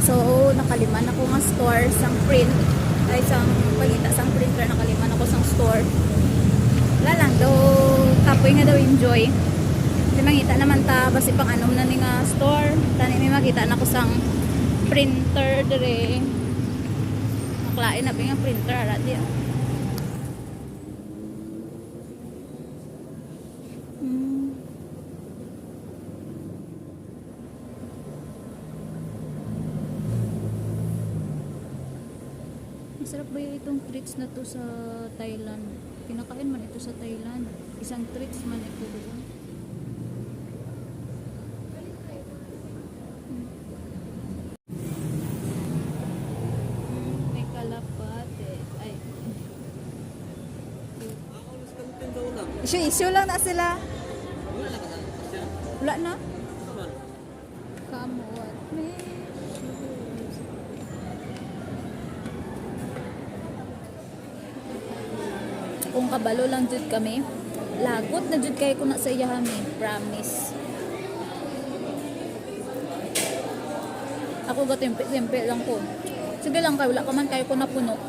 So, nakaliman ako nga store sang print. Ay, sang pagita sang printer. Nakaliman ako sang store. Wala lang daw. Kapoy nga daw enjoy. Kasi mangita naman ta. Basi pang anom na ni nga store. Tani may makita na ko sang printer dire. Maklain na ba nga printer. Arati ah. Masarap ba yung itong treats na to sa Thailand? Pinakain man ito sa Thailand. Isang treats man ito doon. May kalapate. Ay. Issue lang na sila. Wala na? Come what me. Kung kabalo lang jud kami, lagot na jud kay ko na sa iyahami, promise. Ako ga tempe lang ko. Sige lang kay wala ka man kayo ko napuno.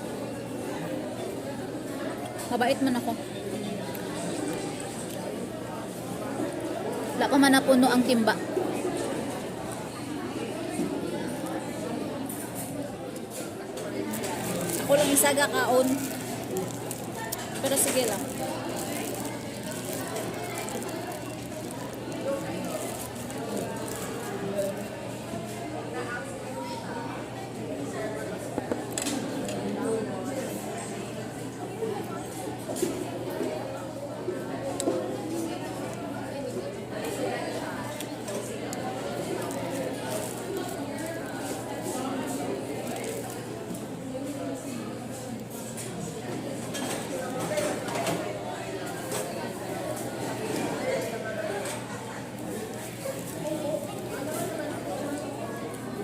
Mabait man ako. Wala ka man napuno ang timba. Ako lang isaga kaon. Pero sige lang.